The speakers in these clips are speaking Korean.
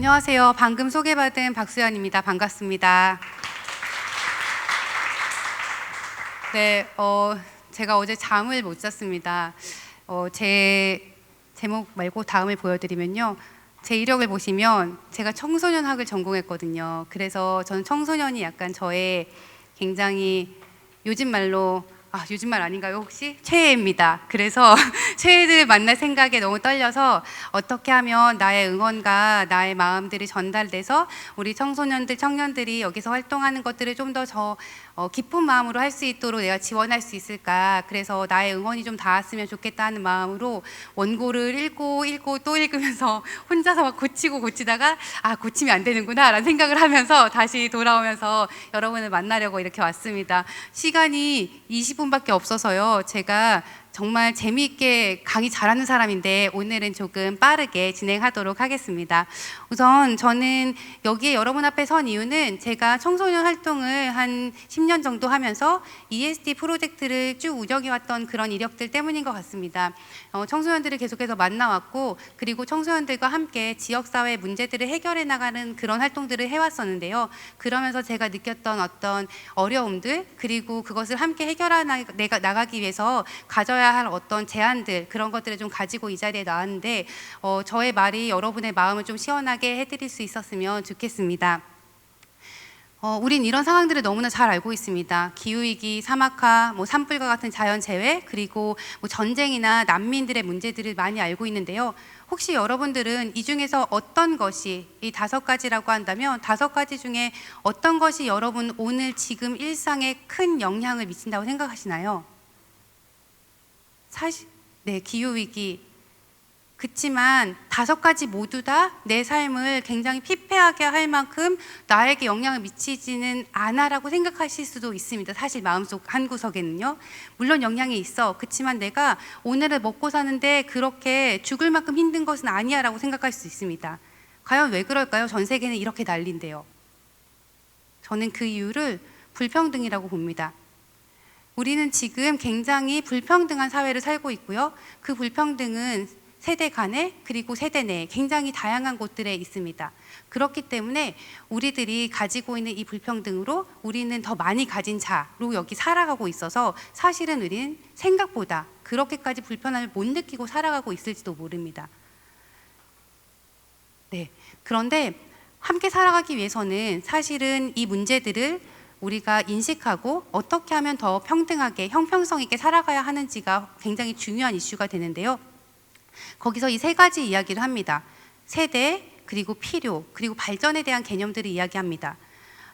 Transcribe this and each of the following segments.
안녕하세요. 방금 소개받은 박수연입니다. 반갑습니다. 네, 제가 어제 잠을 못 잤습니다. 제 제목 말고 다음을 보여드리면요. 제 이력을 보시면 제가 청소년학을 전공했거든요. 그래서 저는 청소년이 약간 저의 굉장히 요즘 말로 요즘 말 아닌가요 혹시? 최애입니다. 그래서 최애들 만날 생각에 너무 떨려서 어떻게 하면 나의 응원과 나의 마음들이 전달돼서 우리 청소년들, 청년들이 여기서 활동하는 것들을 좀 더 기쁜 마음으로 할 수 있도록 내가 지원할 수 있을까. 그래서 나의 응원이 좀 닿았으면 좋겠다 하는 마음으로 원고를 읽고 또 읽으면서 혼자서 막 고치다가 고치면 안 되는구나 라는 생각을 하면서 다시 돌아오면서 여러분을 만나려고 이렇게 왔습니다. 시간이 20분밖에 없어서요. 제가 정말 재미있게 강의 잘하는 사람인데 오늘은 조금 빠르게 진행하도록 하겠습니다. 우선 저는 여기에 여러분 앞에 선 이유는 제가 청소년 활동을 한 10년 정도 하면서 ESD 프로젝트를 쭉 운영해왔던 그런 이력들 때문인 것 같습니다. 청소년들을 계속해서 만나왔고, 그리고 청소년들과 함께 지역사회 문제들을 해결해 나가는 그런 활동들을 해왔었는데요. 그러면서 제가 느꼈던 어떤 어려움들, 그리고 그것을 함께 해결해 나가기 위해서 가져야 할 어떤 제안들, 그런 것들을 좀 가지고 이 자리에 나왔는데 저의 말이 여러분의 마음을 좀 시원하게 해드릴 수 있었으면 좋겠습니다. 우린 이런 상황들을 너무나 잘 알고 있습니다. 기후위기, 사막화, 산불과 같은 자연재해, 그리고 전쟁이나 난민들의 문제들을 많이 알고 있는데요. 혹시 여러분들은 이 중에서 어떤 것이, 이 5가지라고 한다면 5가지 중에 어떤 것이 여러분 오늘 지금 일상에 큰 영향을 미친다고 생각하시나요? 네, 기후위기. 그치만 5가지 모두 다 내 삶을 굉장히 피폐하게 할 만큼 나에게 영향을 미치지는 않아라고 생각하실 수도 있습니다. 사실 마음속 한구석에는요. 물론 영향이 있어. 그치만 내가 오늘을 먹고 사는데 그렇게 죽을 만큼 힘든 것은 아니야 라고 생각할 수 있습니다. 과연 왜 그럴까요? 전 세계는 이렇게 난리인데요. 저는 그 이유를 불평등이라고 봅니다. 우리는 지금 굉장히 불평등한 사회를 살고 있고요. 그 불평등은 세대 간에, 그리고 세대 내에 굉장히 다양한 곳들에 있습니다. 그렇기 때문에 우리들이 가지고 있는 이 불평등으로 우리는 더 많이 가진 자로 여기 살아가고 있어서 사실은 우리는 생각보다 그렇게까지 불편함을 못 느끼고 살아가고 있을지도 모릅니다. 네, 그런데 함께 살아가기 위해서는 사실은 이 문제들을 우리가 인식하고 어떻게 하면 더 평등하게, 형평성 있게 살아가야 하는지가 굉장히 중요한 이슈가 되는데요. 거기서 이 3가지 이야기를 합니다. 세대, 그리고 필요, 그리고 발전에 대한 개념들을 이야기합니다.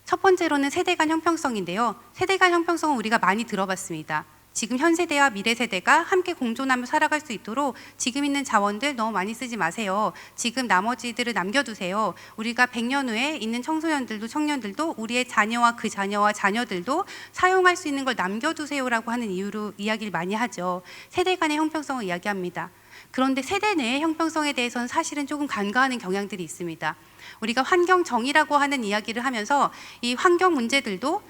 첫 번째로는 세대 간 형평성인데요. 세대 간 형평성은 우리가 많이 들어봤습니다. 지금 현 세대와 미래 세대가 함께 공존하며 살아갈 수 있도록 지금 있는 자원들 너무 많이 쓰지 마세요. 지금 나머지들을 남겨두세요. 우리가 100년 후에 있는 청소년들도 청년들도 우리의 자녀와 그 자녀와 자녀들도 사용할 수 있는 걸 남겨두세요라고 하는 이유로 이야기를 많이 하죠. 세대 간의 형평성을 이야기합니다. 그런데 세대 내의 형평성에 대해서는 사실은 조금 간과하는 경향들이 있습니다. 우리가 환경 정의라고 하는 이야기를 하면서 이 환경 문제들도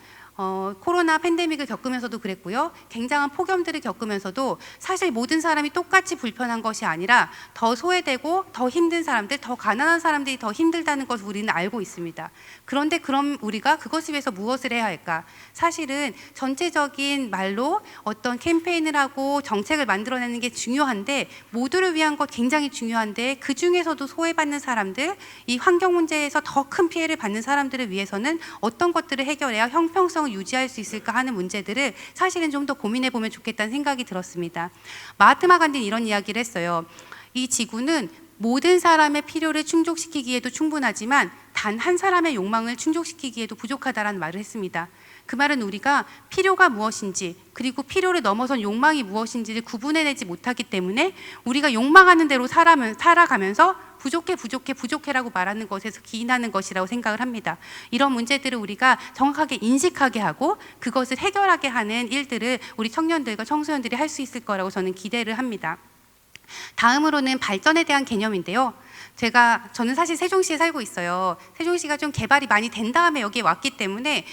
코로나 팬데믹을 겪으면서도 그랬고요. 굉장한 폭염들을 겪으면서도 사실 모든 사람이 똑같이 불편한 것이 아니라 더 소외되고 더 힘든 사람들, 더 가난한 사람들이 더 힘들다는 것을 우리는 알고 있습니다. 그런데 그럼 우리가 그것을 위해서 무엇을 해야 할까? 사실은 전체적인 말로 어떤 캠페인을 하고 정책을 만들어내는 게 중요한데, 모두를 위한 것 굉장히 중요한데, 그 중에서도 소외받는 사람들, 이 환경 문제에서 더 큰 피해를 받는 사람들을 위해서는 어떤 것들을 해결해야 형평성을 유지할 수 있을까 하는 문제들을 사실은 좀 더 고민해 보면 좋겠다는 생각이 들었습니다. 마하트마 간디는 이런 이야기를 했어요. 이 지구는 모든 사람의 필요를 충족시키기에도 충분하지만 단 한 사람의 욕망을 충족시키기에도 부족하다라는 말을 했습니다. 그 말은 우리가 필요가 무엇인지, 그리고 필요를 넘어선 욕망이 무엇인지를 구분해내지 못하기 때문에 우리가 욕망하는 대로 살아가면서 부족해라고 말하는 것에서 기인하는 것이라고 생각을 합니다. 이런 문제들을 우리가 정확하게 인식하게 하고 그것을 해결하게 하는 일들을 우리 청년들과 청소년들이 할 수 있을 거라고 저는 기대를 합니다. 다음으로는 발전에 대한 개념인데요. 저는 사실 세종시에 살고 있어요. 세종시가 좀 개발이 많이 된 다음에 여기에 왔기 때문에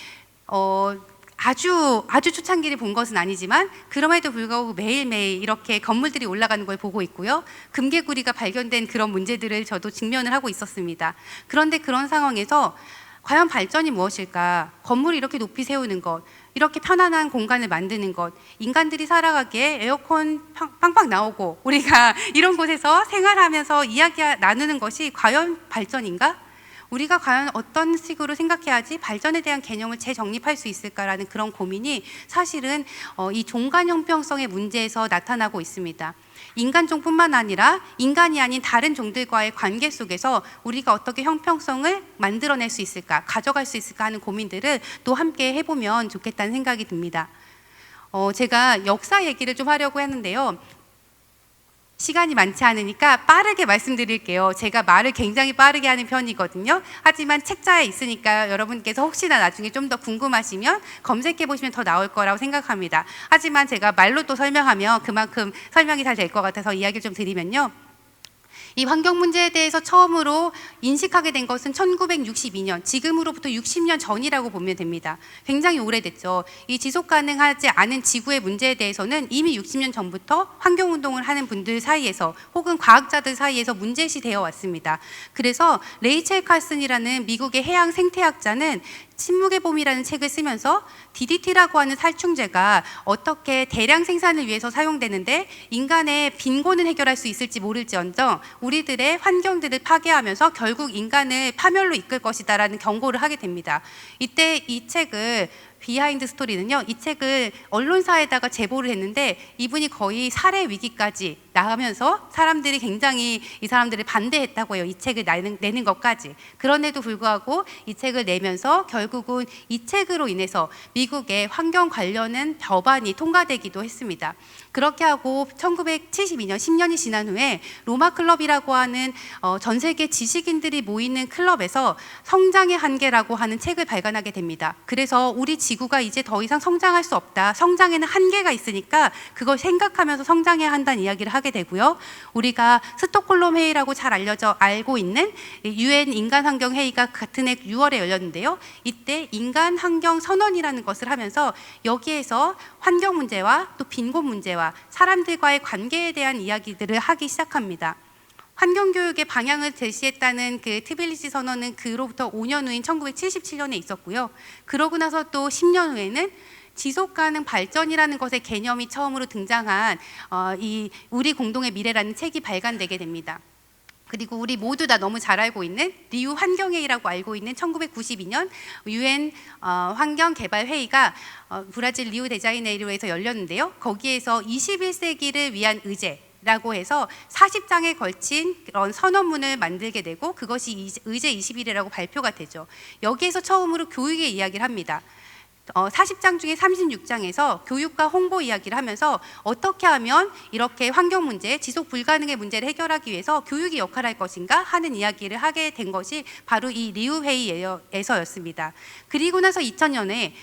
아주 초창기를 본 것은 아니지만 그럼에도 불구하고 매일매일 이렇게 건물들이 올라가는 걸 보고 있고요. 금개구리가 발견된 그런 문제들을 저도 직면을 하고 있었습니다. 그런데 그런 상황에서 과연 발전이 무엇일까? 건물을 이렇게 높이 세우는 것, 이렇게 편안한 공간을 만드는 것, 인간들이 살아가기에 에어컨 빵빵 나오고 우리가 이런 곳에서 생활하면서 이야기 나누는 것이 과연 발전인가? 우리가 과연 어떤 식으로 생각해야지 발전에 대한 개념을 재정립할 수 있을까라는 그런 고민이 사실은 이 종간 형평성의 문제에서 나타나고 있습니다. 인간종뿐만 아니라 인간이 아닌 다른 종들과의 관계 속에서 우리가 어떻게 형평성을 만들어낼 수 있을까, 가져갈 수 있을까 하는 고민들을 또 함께 해보면 좋겠다는 생각이 듭니다. 제가 역사 얘기를 좀 하려고 했는데요. 시간이 많지 않으니까 빠르게 말씀드릴게요. 제가 말을 굉장히 빠르게 하는 편이거든요. 하지만 책자에 있으니까 여러분께서 혹시나 나중에 좀 더 궁금하시면 검색해 보시면 더 나올 거라고 생각합니다. 하지만 제가 말로 또 설명하면 그만큼 설명이 잘 될 것 같아서 이야기를 좀 드리면요. 이 환경 문제에 대해서 처음으로 인식하게 된 것은 1962년, 지금으로부터 60년 전이라고 보면 됩니다. 굉장히 오래됐죠. 이 지속 가능하지 않은 지구의 문제에 대해서는 이미 60년 전부터 환경운동을 하는 분들 사이에서 혹은 과학자들 사이에서 문제시 되어 왔습니다. 그래서 레이첼 칼슨이라는 미국의 해양 생태학자는 침묵의 봄이라는 책을 쓰면서 DDT라고 하는 살충제가 어떻게 대량 생산을 위해서 사용되는데 인간의 빈곤을 해결할 수 있을지 모를지언정 우리들의 환경들을 파괴하면서 결국 인간을 파멸로 이끌 것이다라는 경고를 하게 됩니다. 이때 이 책을 비하인드 스토리는요, 이 책을 언론사에다가 제보를 했는데 이분이 거의 살해 위기까지 나가면서 사람들이 굉장히 이 사람들을 반대했다고 해요. 이 책을 내는 것까지. 그런데도 불구하고 이 책을 내면서 결국은 이 책으로 인해서 미국의 환경 관련한 법안이 통과되기도 했습니다. 그렇게 하고 1972년 10년이 지난 후에 로마 클럽이라고 하는 전 세계 지식인들이 모이는 클럽에서 성장의 한계라고 하는 책을 발간하게 됩니다. 그래서 우리 지구가 이제 더 이상 성장할 수 없다. 성장에는 한계가 있으니까 그걸 생각하면서 성장해야 한다는 이야기를 하게 되고요. 우리가 스톡홀름 회의라고 잘 알고 있는 UN 인간환경 회의가 같은 해 6월에 열렸는데요. 이때 인간환경 선언이라는 것을 하면서 여기에서 환경 문제와 또 빈곤 문제와 사람들과의 관계에 대한 이야기들을 하기 시작합니다. 환경교육의 방향을 제시했다는 그 트빌리시 선언은 그로부터 5년 후인 1977년에 있었고요. 그러고 나서 또 10년 후에는 지속가능 발전이라는 것의 개념이 처음으로 등장한 이 우리 공동의 미래라는 책이 발간되게 됩니다. 그리고 우리 모두 다 너무 잘 알고 있는 리우 환경회의라고 알고 있는 1992년 UN 환경개발회의가 브라질 리우 데자이네이루에서 열렸는데요. 거기에서 21세기를 위한 의제라고 해서 40장에 걸친 그런 선언문을 만들게 되고 그것이 의제 21이라고 발표가 되죠. 여기에서 처음으로 교육의 이야기를 합니다. 40장 중에 36장에서 교육과 홍보 이야기를 하면서 어떻게 하면 이렇게 환경 문제, 지속 불가능의 문제를 해결하기 위해서 교육이 역할을 할 것인가 하는 이야기를 하게 된 것이 바로 이 리우 회의에서였습니다. 그리고 나서 2000년에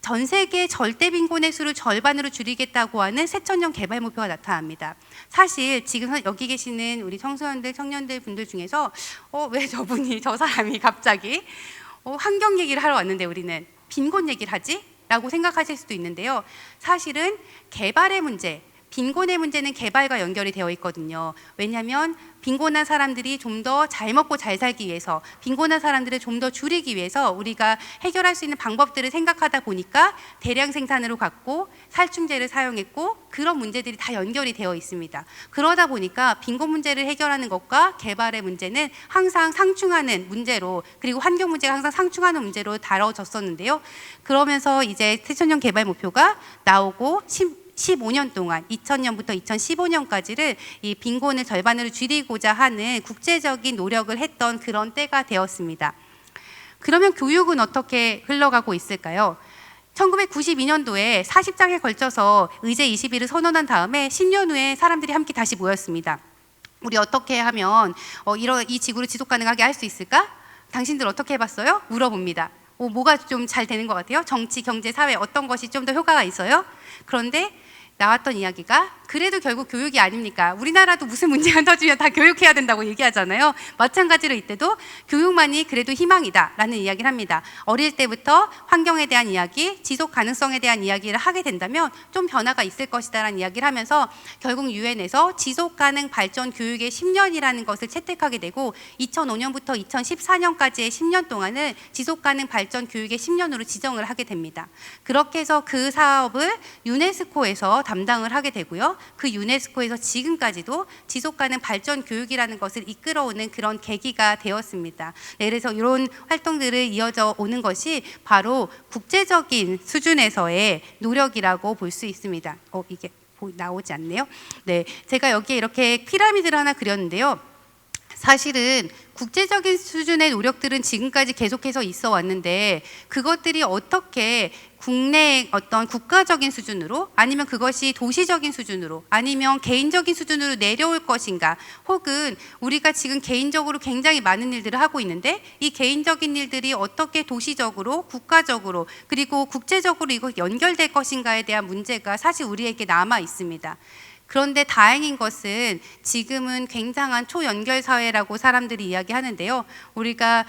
전 세계 절대 빈곤의 수를 절반으로 줄이겠다고 하는 새천년 개발 목표가 나타납니다. 사실 지금 여기 계시는 우리 청소년들, 청년들 분들 중에서 왜 저 사람이 갑자기 환경 얘기를 하러 왔는데 우리는 빈곤 얘기를 하지? 라고 생각하실 수도 있는데요. 사실은 개발의 문제, 빈곤의 문제는 개발과 연결이 되어 있거든요. 왜냐하면 빈곤한 사람들이 좀 더 잘 먹고 잘 살기 위해서, 빈곤한 사람들을 좀 더 줄이기 위해서 우리가 해결할 수 있는 방법들을 생각하다 보니까 대량 생산으로 갔고 살충제를 사용했고 그런 문제들이 다 연결이 되어 있습니다. 그러다 보니까 빈곤 문제를 해결하는 것과 개발의 문제는 항상 상충하는 문제로, 그리고 환경 문제가 항상 상충하는 문제로 다뤄졌었는데요. 그러면서 이제 새천년 개발 목표가 나오고 15년 동안 2000년부터 2015년까지를 이 빈곤을 절반으로 줄이고자 하는 국제적인 노력을 했던 그런 때가 되었습니다. 그러면 교육은 어떻게 흘러가고 있을까요? 1992년도에 40장에 걸쳐서 의제 21을 선언한 다음에 10년 후에 사람들이 함께 다시 모였습니다. 우리 어떻게 하면 이 지구를 지속 가능하게 할 수 있을까? 당신들 어떻게 해봤어요? 물어봅니다. 뭐가 좀 잘 되는 것 같아요? 정치, 경제, 사회 어떤 것이 좀 더 효과가 있어요? 그런데 나왔던 이야기가 그래도 결국 교육이 아닙니까? 우리나라도 무슨 문제가 터지면 다 교육해야 된다고 얘기하잖아요. 마찬가지로 이때도 교육만이 그래도 희망이다라는 이야기를 합니다. 어릴 때부터 환경에 대한 이야기, 지속 가능성에 대한 이야기를 하게 된다면 좀 변화가 있을 것이다라는 이야기를 하면서 결국 유엔에서 지속 가능 발전 교육의 10년이라는 것을 채택하게 되고 2005년부터 2014년까지의 10년 동안은 지속 가능 발전 교육의 10년으로 지정을 하게 됩니다. 그렇게 해서 그 사업을 유네스코에서 담당을 하게 되고요. 그 유네스코에서 지금까지도 지속 가능 발전 교육이라는 것을 이끌어오는 그런 계기가 되었습니다. 네, 그래서 이런 활동들을 이어져 오는 것이 바로 국제적인 수준에서의 노력이라고 볼 수 있습니다. 이게 나오지 않네요. 네, 제가 여기에 이렇게 피라미드를 하나 그렸는데요. 사실은 국제적인 수준의 노력들은 지금까지 계속해서 있어 왔는데 그것들이 어떻게 국내 어떤 국가적인 수준으로 아니면 그것이 도시적인 수준으로 아니면 개인적인 수준으로 내려올 것인가, 혹은 우리가 지금 개인적으로 굉장히 많은 일들을 하고 있는데 이 개인적인 일들이 어떻게 도시적으로, 국가적으로, 그리고 국제적으로 이거 연결될 것인가에 대한 문제가 사실 우리에게 남아 있습니다. 그런데 다행인 것은 지금은 굉장한 초연결 사회라고 사람들이 이야기하는데요. 우리가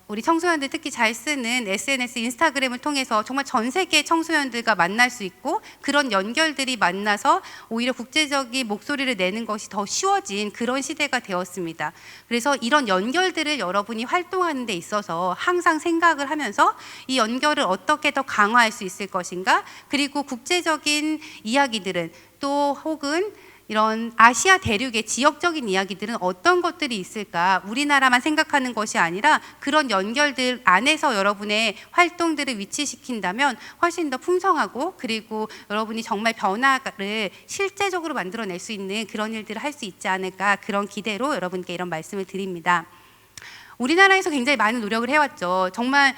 우리 청소년들 특히 잘 쓰는 SNS, 인스타그램을 통해서 정말 전 세계 청소년들과 만날 수 있고 그런 연결들이 만나서 오히려 국제적인 목소리를 내는 것이 더 쉬워진 그런 시대가 되었습니다. 그래서 이런 연결들을 여러분이 활동하는 데 있어서 항상 생각을 하면서 이 연결을 어떻게 더 강화할 수 있을 것인가, 그리고 국제적인 이야기들은 또 혹은 이런 아시아 대륙의 지역적인 이야기들은 어떤 것들이 있을까, 우리나라만 생각하는 것이 아니라 그런 연결들 안에서 여러분의 활동들을 위치시킨다면 훨씬 더 풍성하고 그리고 여러분이 정말 변화를 실제적으로 만들어낼 수 있는 그런 일들을 할 수 있지 않을까, 그런 기대로 여러분께 이런 말씀을 드립니다. 우리나라에서 굉장히 많은 노력을 해왔죠. 정말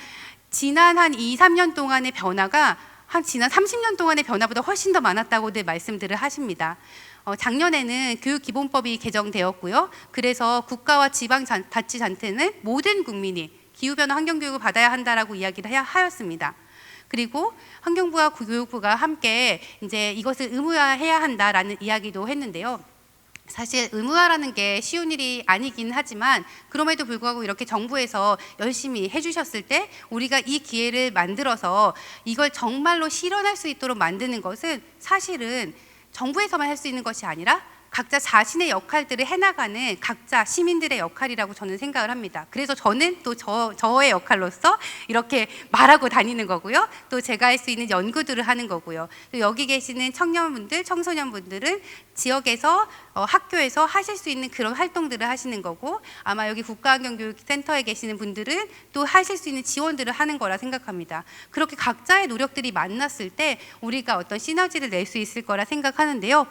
지난 한 2, 3년 동안의 변화가 지난 30년 동안의 변화보다 훨씬 더 많았다고들 말씀들을 하십니다. 작년에는 교육기본법이 개정되었고요. 그래서 국가와 지방자치단체는 모든 국민이 기후변화 환경교육을 받아야 한다라고 이야기를 하였습니다. 그리고 환경부와 교육부가 함께 이제 이것을 의무화해야 한다라는 이야기도 했는데요. 사실 의무화라는 게 쉬운 일이 아니긴 하지만 그럼에도 불구하고 이렇게 정부에서 열심히 해주셨을 때 우리가 이 기회를 만들어서 이걸 정말로 실현할 수 있도록 만드는 것은 사실은 정부에서만 할 수 있는 것이 아니라 각자 자신의 역할들을 해나가는 각자 시민들의 역할이라고 저는 생각을 합니다. 그래서 저는 또 저의 역할로서 이렇게 말하고 다니는 거고요. 또 제가 할 수 있는 연구들을 하는 거고요. 또 여기 계시는 청년분들, 청소년분들은 지역에서 학교에서 하실 수 있는 그런 활동들을 하시는 거고, 아마 여기 국가환경교육센터에 계시는 분들은 또 하실 수 있는 지원들을 하는 거라 생각합니다. 그렇게 각자의 노력들이 만났을 때 우리가 어떤 시너지를 낼 수 있을 거라 생각하는데요.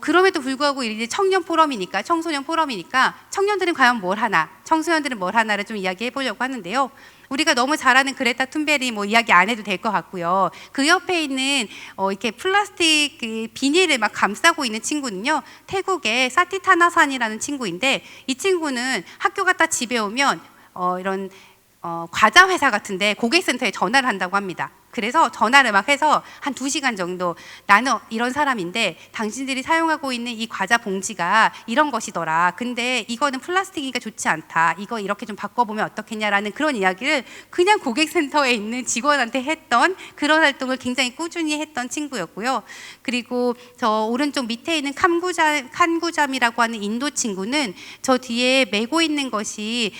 그럼에도 불구하고 이제 청년 포럼이니까, 청소년 포럼이니까 청년들은 과연 뭘 하나, 청소년들은 뭘 하나를 좀 이야기해 보려고 하는데요. 우리가 너무 잘 아는 그레타 툰베리 이야기 안 해도 될 것 같고요. 그 옆에 있는 이렇게 플라스틱 비닐을 막 감싸고 있는 친구는요, 태국의 사티타나산이라는 친구인데, 이 친구는 학교 갔다 집에 오면 이런 과자 회사 같은데 고객센터에 전화를 한다고 합니다. 그래서 전화를 막 해서 한 2시간 정도, 나는 이런 사람인데 당신들이 사용하고 있는 이 과자 봉지가 이런 것이더라. 근데 이거는 플라스틱이니까 좋지 않다. 이거 이렇게 좀 바꿔보면 어떻겠냐라는 그런 이야기를 그냥 고객센터에 있는 직원한테 했던 그런 활동을 굉장히 꾸준히 했던 친구였고요. 그리고 저 오른쪽 밑에 있는 칸구잠이라고 하는 인도 친구는 저 뒤에 메고 있는 것이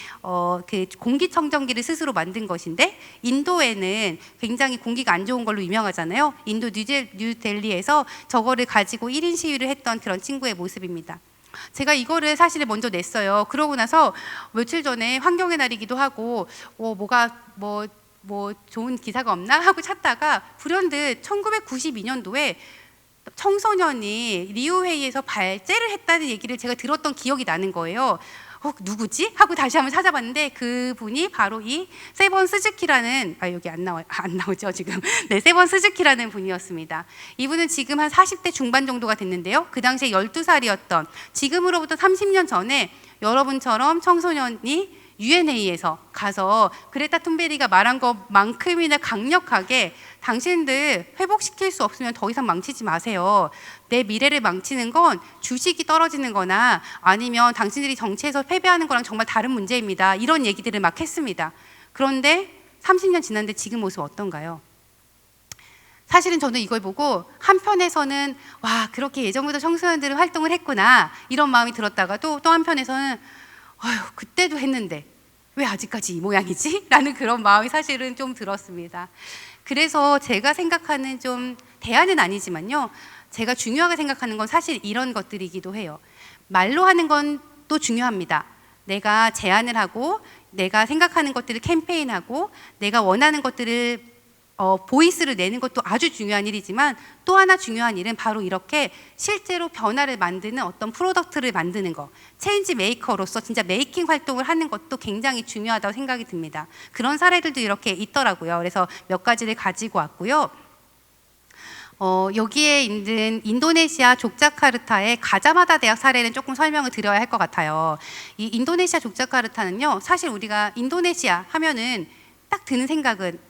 그 공기청정기를 스스로 만든 것인데, 인도에는 굉장히 공기가 안 좋은 걸로 유명하잖아요. 인도 뉴델리에서 저거를 가지고 1인 시위를 했던 그런 친구의 모습입니다. 제가 이거를 사실 먼저 냈어요. 그러고 나서 며칠 전에 환경의 날이기도 하고 뭐가 좋은 기사가 없나 하고 찾다가 불현듯 1992년도에 청소년이 리우회의에서 발제를 했다는 얘기를 제가 들었던 기억이 나는 거예요. 누구지? 하고 다시 한번 찾아봤는데 그분이 바로 이 세본 스즈키라는, 여기 안 나오죠 지금. 네, 세본 스즈키라는 분이었습니다. 이분은 지금 한 40대 중반 정도가 됐는데요. 그 당시에 12살이었던, 지금으로부터 30년 전에 여러분처럼 청소년이 유엔회의에서 가서 그레타 툰베리가 말한 것만큼이나 강력하게 당신들 회복시킬 수 없으면 더 이상 망치지 마세요. 내 미래를 망치는 건 주식이 떨어지는 거나 아니면 당신들이 정치에서 패배하는 거랑 정말 다른 문제입니다. 이런 얘기들을 막 했습니다. 그런데 30년 지났는데 지금 모습 어떤가요? 사실은 저는 이걸 보고 한편에서는 와, 그렇게 예전부터 청소년들은 활동을 했구나 이런 마음이 들었다가도 또 한편에서는 아유, 그때도 했는데 왜 아직까지 이 모양이지? 라는 그런 마음이 사실은 좀 들었습니다. 그래서 제가 생각하는 좀 대안은 아니지만요, 제가 중요하게 생각하는 건 사실 이런 것들이기도 해요. 말로 하는 건 또 중요합니다. 내가 제안을 하고 내가 생각하는 것들을 캠페인하고 내가 원하는 것들을 보이스를 내는 것도 아주 중요한 일이지만 또 하나 중요한 일은 바로 이렇게 실제로 변화를 만드는 어떤 프로덕트를 만드는 거, 체인지 메이커로서 진짜 메이킹 활동을 하는 것도 굉장히 중요하다고 생각이 듭니다. 그런 사례들도 이렇게 있더라고요. 그래서 몇 가지를 가지고 왔고요. 여기에 있는 인도네시아 족자카르타의 가자마다 대학 사례는 조금 설명을 드려야 할 것 같아요. 이 인도네시아 족자카르타는요, 사실 우리가 인도네시아 하면은 딱 드는 생각은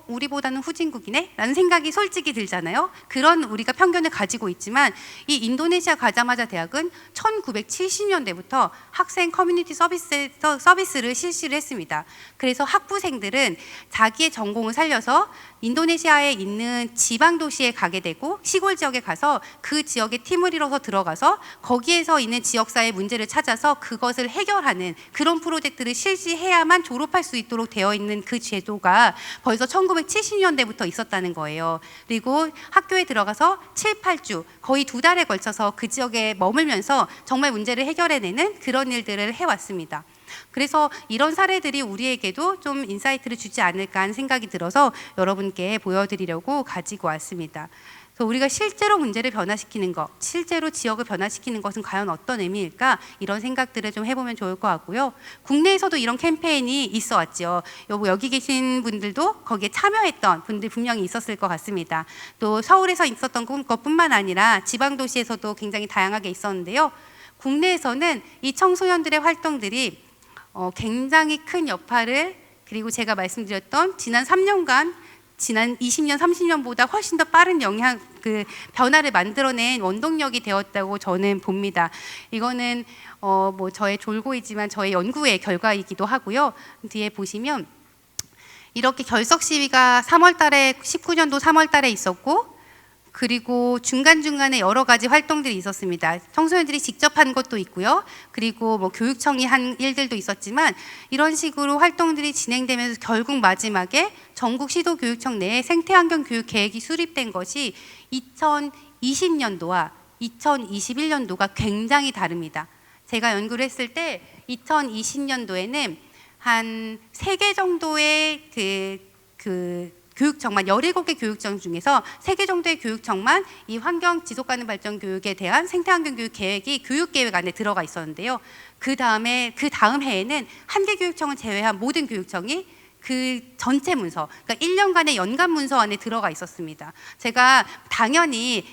우리보다는 후진국이네? 라는 생각이 솔직히 들잖아요. 그런 우리가 편견을 가지고 있지만 이 인도네시아 가자마자 대학은 1970년대부터 학생 커뮤니티 서비스를 실시를 했습니다. 그래서 학부생들은 자기의 전공을 살려서 인도네시아에 있는 지방 도시에 가게 되고 시골 지역에 가서 그 지역의 팀을 이뤄서 들어가서 거기에서 있는 지역사회 문제를 찾아서 그것을 해결하는 그런 프로젝트를 실시해야만 졸업할 수 있도록 되어 있는 그 제도가 벌써 1970년대부터 있었다는 거예요. 그리고 학교에 들어가서 7, 8주 거의 2달에 걸쳐서 그 지역에 머물면서 정말 문제를 해결해내는 그런 일들을 해왔습니다. 그래서 이런 사례들이 우리에게도 좀 인사이트를 주지 않을까 하는 생각이 들어서 여러분께 보여드리려고 가지고 왔습니다. 그래서 우리가 실제로 문제를 변화시키는 것, 실제로 지역을 변화시키는 것은 과연 어떤 의미일까? 이런 생각들을 좀 해보면 좋을 것 같고요. 국내에서도 이런 캠페인이 있어 왔죠. 여기 계신 분들도 거기에 참여했던 분들 분명히 있었을 것 같습니다. 또 서울에서 있었던 것뿐만 아니라 지방도시에서도 굉장히 다양하게 있었는데요. 국내에서는 이 청소년들의 활동들이 굉장히 큰 여파를, 그리고 제가 말씀드렸던 지난 3년간 지난 20년, 30년보다 훨씬 더 빠른 변화를 만들어낸 원동력이 되었다고 저는 봅니다. 이거는 저의 졸고이지만 저의 연구의 결과이기도 하고요. 뒤에 보시면 이렇게 결석 시위가 19년도 3월 달에 있었고, 그리고 중간중간에 여러 가지 활동들이 있었습니다. 청소년들이 직접 한 것도 있고요. 그리고 교육청이 한 일들도 있었지만 이런 식으로 활동들이 진행되면서 결국 마지막에 전국 시도교육청 내에 생태환경 교육 계획이 수립된 것이 2020년도와 2021년도가 굉장히 다릅니다. 제가 연구를 했을 때 2020년도에는 한 3개 정도의 교육청만 17개 교육청 중에서 3개 정도의 교육청만 이 환경 지속 가능 발전 교육에 대한 생태환경 교육 계획이 교육 계획 안에 들어가 있었는데요. 그 다음 해에는 한 개 교육청을 제외한 모든 교육청이 그 전체 문서, 그러니까 1년간의 연간 문서 안에 들어가 있었습니다. 제가 당연히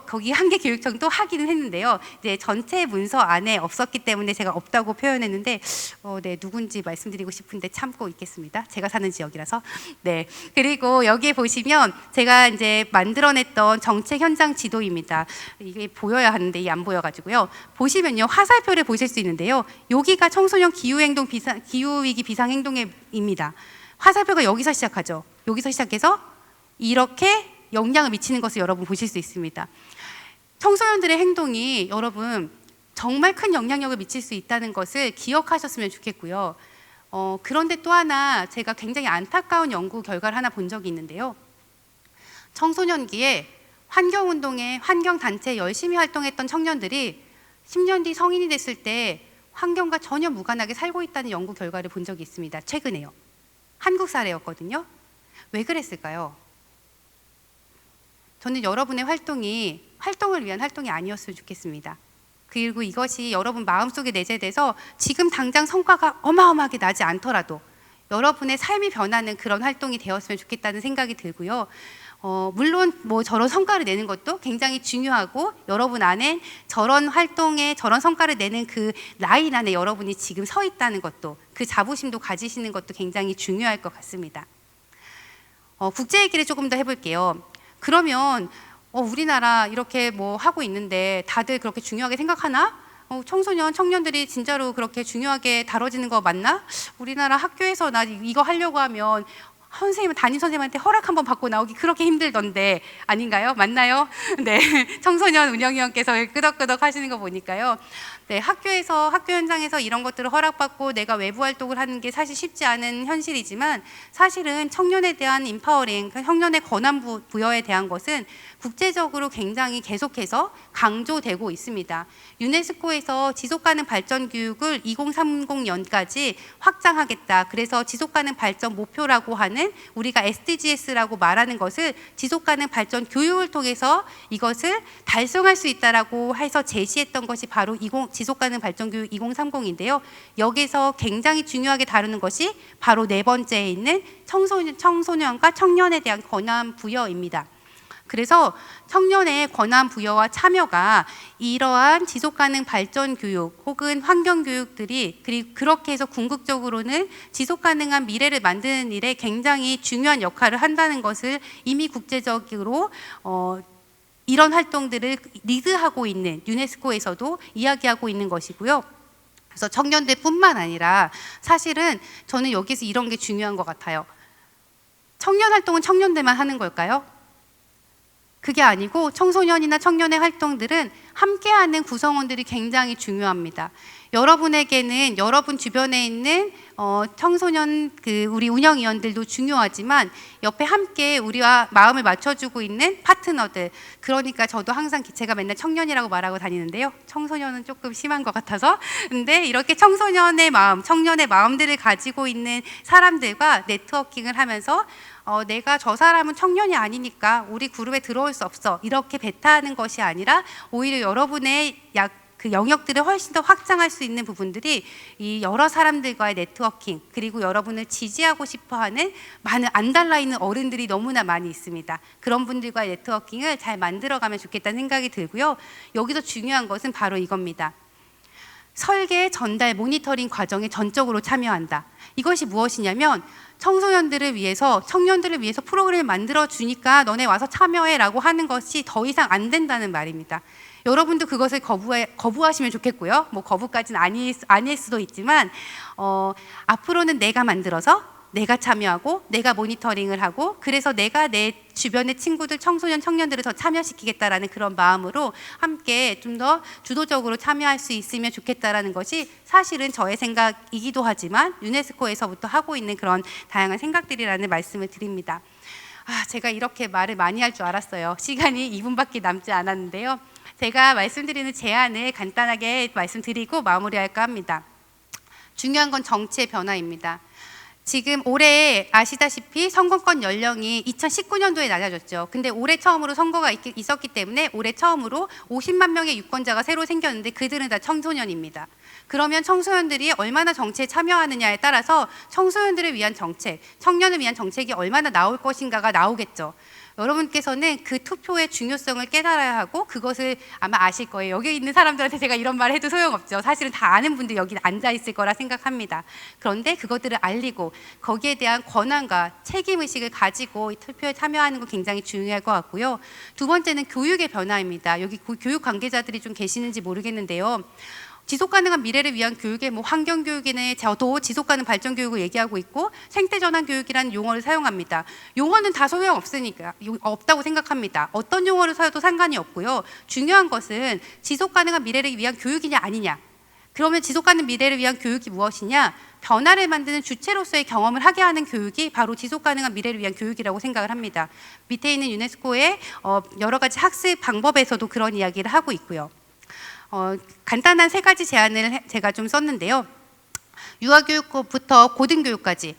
거기 한 개 교육청도 하기는 했는데요. 이제 전체 문서 안에 없었기 때문에 제가 없다고 표현했는데, 네, 누군지 말씀드리고 싶은데 참고 있겠습니다. 제가 사는 지역이라서. 네. 그리고 여기에 보시면 제가 이제 만들어냈던 정책 현장 지도입니다. 이게 보여야 하는데 이게 안 보여가지고요. 보시면요, 화살표를 보실 수 있는데요. 여기가 청소년 기후위기 비상행동입니다. 화살표가 여기서 시작하죠. 여기서 시작해서 이렇게 영향을 미치는 것을 여러분 보실 수 있습니다. 청소년들의 행동이 여러분 정말 큰 영향력을 미칠 수 있다는 것을 기억하셨으면 좋겠고요. 그런데 또 하나 제가 굉장히 안타까운 연구 결과를 하나 본 적이 있는데요. 청소년기에 환경운동에 환경단체에 열심히 활동했던 청년들이 10년 뒤 성인이 됐을 때 환경과 전혀 무관하게 살고 있다는 연구 결과를 본 적이 있습니다. 최근에요. 한국 사례였거든요. 왜 그랬을까요? 저는 여러분의 활동이 활동을 위한 활동이 아니었으면 좋겠습니다. 그리고 이것이 여러분 마음속에 내재돼서 지금 당장 성과가 어마어마하게 나지 않더라도 여러분의 삶이 변하는 그런 활동이 되었으면 좋겠다는 생각이 들고요. 물론 저런 성과를 내는 것도 굉장히 중요하고 여러분 안에 저런 활동에 저런 성과를 내는 그 라인 안에 여러분이 지금 서 있다는 것도, 그 자부심도 가지시는 것도 굉장히 중요할 것 같습니다. 국제 얘기를 조금 더 해볼게요. 그러면 우리나라 이렇게 뭐 하고 있는데 다들 그렇게 중요하게 생각하나? 청소년, 청년들이 진짜로 그렇게 중요하게 다뤄지는 거 맞나? 우리나라 학교에서 나 이거 하려고 하면 담임 선생님한테 허락 한번 받고 나오기 그렇게 힘들던데 아닌가요? 맞나요? 네, 청소년 운영위원께서 끄덕끄덕 하시는 거 보니까요. 네, 학교 현장에서 이런 것들을 허락받고 내가 외부 활동을 하는 게 사실 쉽지 않은 현실이지만 사실은 청년에 대한 인파워링, 청년의 권한 부여에 대한 것은 국제적으로 굉장히 계속해서 강조되고 있습니다. 유네스코에서 지속가능 발전 교육을 2030년까지 확장하겠다. 그래서 지속가능 발전 목표라고 하는 우리가 SDGs라고 말하는 것을 지속가능 발전 교육을 통해서 이것을 달성할 수 있다라고 해서 제시했던 것이 바로 지속가능 발전 교육 2030인데요. 여기서 굉장히 중요하게 다루는 것이 바로 네 번째에 있는 청소년과 청년에 대한 권한 부여입니다. 그래서 청년의 권한 부여와 참여가 이러한 지속가능 발전 교육 혹은 환경 교육들이 그렇게 해서 궁극적으로는 지속가능한 미래를 만드는 일에 굉장히 중요한 역할을 한다는 것을 이미 국제적으로 이런 활동들을 리드하고 있는 유네스코에서도 이야기하고 있는 것이고요. 그래서 청년들뿐만 아니라 사실은 저는 여기서 이런 게 중요한 것 같아요. 청년 활동은 청년들만 하는 걸까요? 그게 아니고 청소년이나 청년의 활동들은 함께하는 구성원들이 굉장히 중요합니다. 여러분에게는 여러분 주변에 있는 청소년 우리 운영위원들도 중요하지만 옆에 함께 우리와 마음을 맞춰주고 있는 파트너들, 그러니까 저도 항상 제가 맨날 청년이라고 말하고 다니는데요. 청소년은 조금 심한 것 같아서. 근데 이렇게 청소년의 마음, 청년의 마음들을 가지고 있는 사람들과 네트워킹을 하면서 내가 저 사람은 청년이 아니니까 우리 그룹에 들어올 수 없어 이렇게 배타하는 것이 아니라 오히려 여러분의 그 영역들을 훨씬 더 확장할 수 있는 부분들이 이 여러 사람들과의 네트워킹, 그리고 여러분을 지지하고 싶어하는 많은 안 달라있는 어른들이 너무나 많이 있습니다. 그런 분들과의 네트워킹을 잘 만들어가면 좋겠다는 생각이 들고요. 여기서 중요한 것은 바로 이겁니다. 설계, 전달, 모니터링 과정에 전적으로 참여한다. 이것이 무엇이냐면 청소년들을 위해서, 청년들을 위해서 프로그램을 만들어 주니까 너네 와서 참여해라고 하는 것이 더 이상 안 된다는 말입니다. 여러분도 그것을 거부하시면 좋겠고요. 뭐 거부까지는 아닐 수도 있지만 앞으로는 내가 만들어서 내가 참여하고 내가 모니터링을 하고 그래서 내가 내 주변의 친구들, 청소년, 청년들을 더 참여시키겠다라는 그런 마음으로 함께 좀 더 주도적으로 참여할 수 있으면 좋겠다라는 것이 사실은 저의 생각이기도 하지만 유네스코에서부터 하고 있는 그런 다양한 생각들이라는 말씀을 드립니다. 제가 이렇게 말을 많이 할 줄 알았어요. 시간이 2분밖에 남지 않았는데요. 제가 말씀드리는 제안을 간단하게 말씀드리고 마무리할까 합니다. 중요한 건 정치의 변화입니다. 지금 올해 아시다시피 선거권 연령이 2019년도에 낮아졌죠. 근데 올해 처음으로 선거가 있었기 때문에 올해 처음으로 50만 명의 유권자가 새로 생겼는데 그들은 다 청소년입니다. 그러면 청소년들이 얼마나 정치에 참여하느냐에 따라서 청소년들을 위한 정책, 청년을 위한 정책이 얼마나 나올 것인가가 나오겠죠. 여러분께서는 그 투표의 중요성을 깨달아야 하고 그것을 아마 아실 거예요. 여기 있는 사람들한테 제가 이런 말 해도 소용없죠. 사실은 다 아는 분들 여기 앉아 있을 거라 생각합니다. 그런데 그것들을 알리고 거기에 대한 권한과 책임의식을 가지고 투표에 참여하는 거 굉장히 중요할 것 같고요. 두 번째는 교육의 변화입니다. 여기 교육 관계자들이 좀 계시는지 모르겠는데요. 지속가능한 미래를 위한 교육에 뭐 환경교육이네, 저도 지속가능 발전 교육을 얘기하고 있고 생태전환 교육이라는 용어를 사용합니다. 용어는 다 소용없으니까 없다고 생각합니다. 어떤 용어를 써도 상관이 없고요. 중요한 것은 지속가능한 미래를 위한 교육이냐 아니냐. 그러면 지속가능 미래를 위한 교육이 무엇이냐? 변화를 만드는 주체로서의 경험을 하게 하는 교육이 바로 지속가능한 미래를 위한 교육이라고 생각을 합니다. 밑에 있는 유네스코의 여러 가지 학습 방법에서도 그런 이야기를 하고 있고요. 간단한 3가지 제안을 제가 좀 썼는데요. 유아교육부터 고등교육까지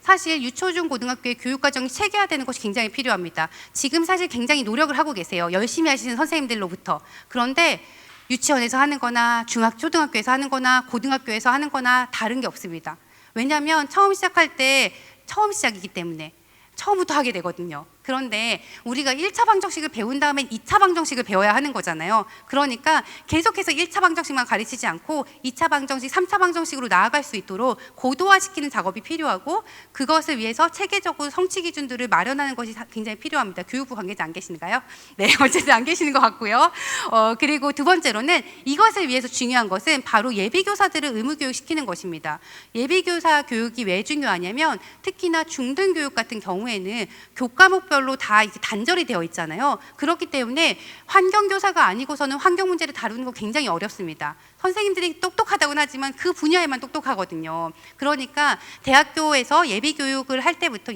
사실 유초, 중, 고등학교의 교육과정이 체계화되는 것이 굉장히 필요합니다. 지금 사실 굉장히 노력을 하고 계세요. 열심히 하시는 선생님들로부터. 그런데 유치원에서 하는 거나 초등학교에서 하는 거나 고등학교에서 하는 거나 다른 게 없습니다. 왜냐하면 처음 시작할 때 처음 시작이기 때문에 처음부터 하게 되거든요. 그런데 우리가 1차 방정식을 배운 다음에 2차 방정식을 배워야 하는 거잖아요. 그러니까 계속해서 1차 방정식만 가르치지 않고 2차 방정식, 3차 방정식으로 나아갈 수 있도록 고도화시키는 작업이 필요하고, 그것을 위해서 체계적으로 성취 기준들을 마련하는 것이 굉장히 필요합니다. 교육부 관계자 안 계신가요? 네, 어쨌든 안 계시는 것 같고요. 그리고 두 번째로는 이것을 위해서 중요한 것은 바로 예비교사들을 의무교육시키는 것입니다. 예비교사 교육이 왜 중요하냐면 특히나 중등교육 같은 경우에는 교과목별로 다 이렇게 단절이 되어 있잖아요. 그렇기 때문에 환경교사가 아니고서는 환경 문제를 다루는 거 굉장히 어렵습니다. 선생님들이 똑똑하다고는 하지만 그 분야에만 똑똑하거든요. 그러니까 대학교에서 예비교육을 할 때부터,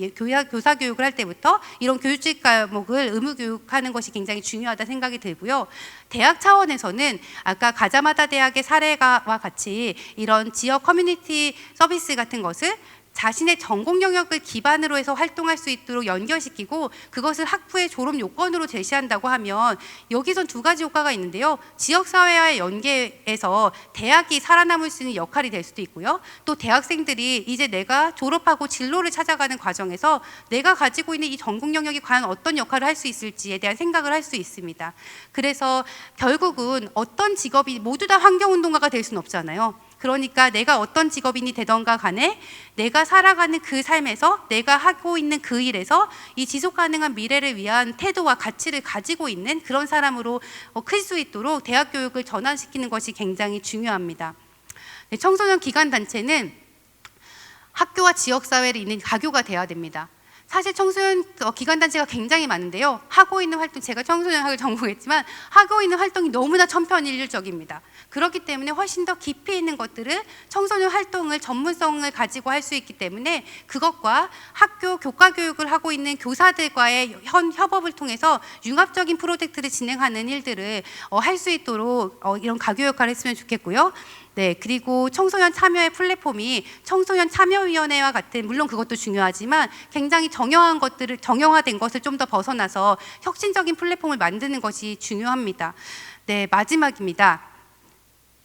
교사 교육을 할 때부터 이런 교육직 과목을 의무교육하는 것이 굉장히 중요하다 생각이 들고요. 대학 차원에서는 아까 가자마다 대학의 사례와 같이 이런 지역 커뮤니티 서비스 같은 것을 자신의 전공 영역을 기반으로 해서 활동할 수 있도록 연결시키고 그것을 학부의 졸업 요건으로 제시한다고 하면 여기선 두 가지 효과가 있는데요. 지역사회와의 연계에서 대학이 살아남을 수 있는 역할이 될 수도 있고요. 또 대학생들이 이제 내가 졸업하고 진로를 찾아가는 과정에서 내가 가지고 있는 이 전공 영역이 과연 어떤 역할을 할 수 있을지에 대한 생각을 할 수 있습니다. 그래서 결국은 어떤 직업이 모두 다 환경운동가가 될 수는 없잖아요. 그러니까 내가 어떤 직업인이 되던가 간에 내가 살아가는 그 삶에서, 내가 하고 있는 그 일에서 이 지속가능한 미래를 위한 태도와 가치를 가지고 있는 그런 사람으로 클 수 있도록 대학 교육을 전환시키는 것이 굉장히 중요합니다. 네, 청소년 기관단체는 학교와 지역사회를 잇는 가교가 돼야 됩니다. 사실 청소년 기관단체가 굉장히 많은데요. 하고 있는 활동, 제가 청소년학을 전공했지만 하고 있는 활동이 너무나 천편일률적입니다. 그렇기 때문에 훨씬 더 깊이 있는 것들을 청소년 활동을 전문성을 가지고 할 수 있기 때문에 그것과 학교 교과 교육을 하고 있는 교사들과의 협업을 통해서 융합적인 프로젝트를 진행하는 일들을 할 수 있도록 이런 가교 역할을 했으면 좋겠고요. 네, 그리고 청소년 참여의 플랫폼이 청소년 참여위원회와 같은, 물론 그것도 중요하지만 굉장히 정형화된 것을 좀 더 벗어나서 혁신적인 플랫폼을 만드는 것이 중요합니다. 네, 마지막입니다.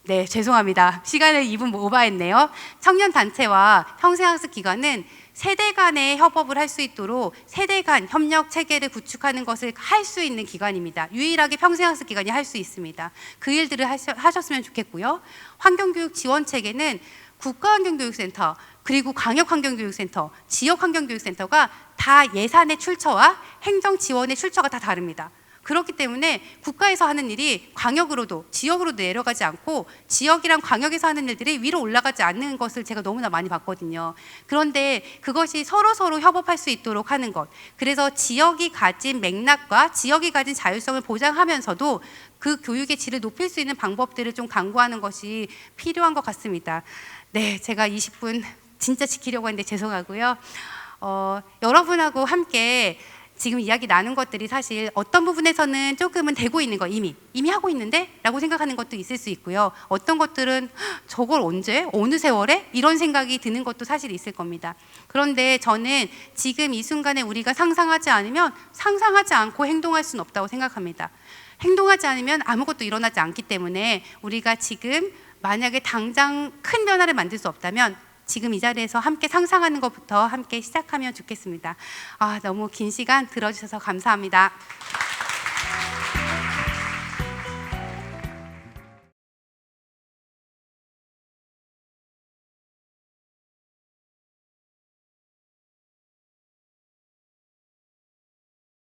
네, 죄송합니다. 시간을 2분 오버했네요. 청년단체와 평생학습기관은 세대 간의 협업을 할 수 있도록 세대 간 협력 체계를 구축하는 것을 할 수 있는 기관입니다. 유일하게 평생학습기관이 할 수 있습니다. 그 일들을 하셨으면 좋겠고요. 환경교육 지원 체계는 국가환경교육센터, 그리고 광역환경교육센터, 지역환경교육센터가 다 예산의 출처와 행정 지원의 출처가 다 다릅니다. 그렇기 때문에 국가에서 하는 일이 광역으로도 지역으로도 내려가지 않고 지역이랑 광역에서 하는 일들이 위로 올라가지 않는 것을 제가 너무나 많이 봤거든요. 그런데 그것이 서로 협업할 수 있도록 하는 것, 그래서 지역이 가진 맥락과 지역이 가진 자율성을 보장하면서도 그 교육의 질을 높일 수 있는 방법들을 좀 강구하는 것이 필요한 것 같습니다. 네, 제가 20분 진짜 지키려고 했는데 죄송하고요. 여러분하고 함께 지금 이야기 나눈 것들이 사실 어떤 부분에서는 조금은 되고 있는 거, 이미 하고 있는데? 라고 생각하는 것도 있을 수 있고요. 어떤 것들은 저걸 언제? 어느 세월에? 이런 생각이 드는 것도 사실 있을 겁니다. 그런데 저는 지금 이 순간에 우리가 상상하지 않으면 상상하지 않고 행동할 수는 없다고 생각합니다. 행동하지 않으면 아무것도 일어나지 않기 때문에 우리가 지금 만약에 당장 큰 변화를 만들 수 없다면 지금 이 자리에서 함께 상상하는 것부터 함께 시작하면 좋겠습니다. 너무 긴 시간 들어주셔서 감사합니다.